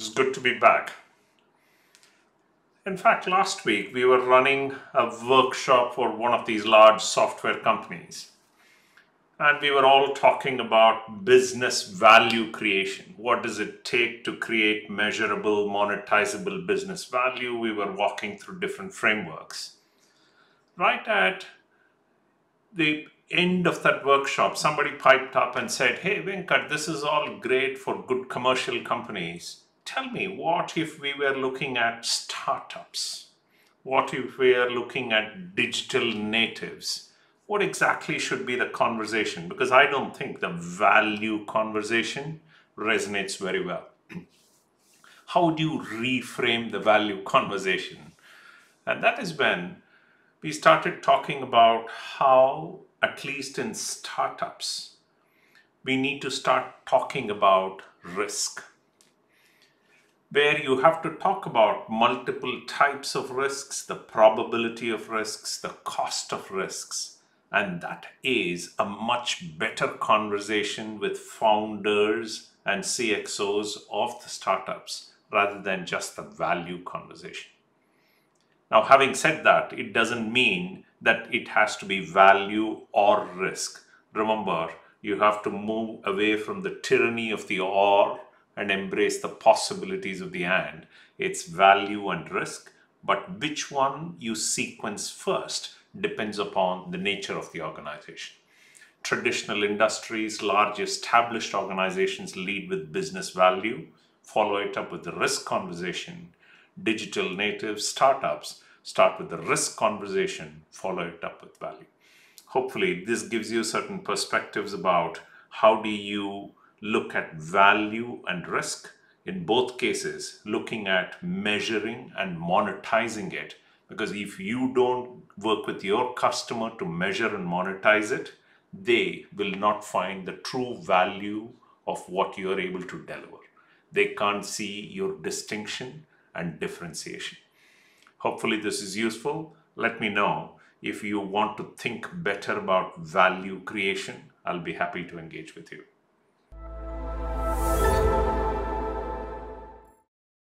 It's good to be back. In fact, last week we were running a workshop for one of these large software companies. And we were all talking about business value creation. What does it take to create measurable, monetizable business value? We were walking through different frameworks. Right at the end of that workshop, somebody piped up and said, "Hey, Venkat, this is all great for good commercial companies. Tell me, what if we were looking at startups? What if we are looking at digital natives? What exactly should be the conversation?" Because I don't think the value conversation resonates very well. How do you reframe the value conversation? And that is when we started talking about how, at least in startups, we need to start talking about risk, where you have to talk about multiple types of risks, the probability of risks, the cost of risks. And that is a much better conversation with founders and CXOs of the startups rather than just the value conversation. Now, having said that, it doesn't mean that it has to be value or risk. Remember, you have to move away from the tyranny of the or and embrace the possibilities of the and. It's value and risk, but which one you sequence first depends upon the nature of the organization. Traditional industries, large established organizations lead with business value, follow it up with the risk conversation. Digital native startups start with the risk conversation, follow it up with value. Hopefully, this gives you certain perspectives about how do you look at value and risk. In both cases, looking at measuring and monetizing it. Because if you don't work with your customer to measure and monetize it, they will not find the true value of what you are able to deliver. They can't see your distinction and differentiation. Hopefully this is useful. Let me know if you want to think better about value creation. I'll be happy to engage with you.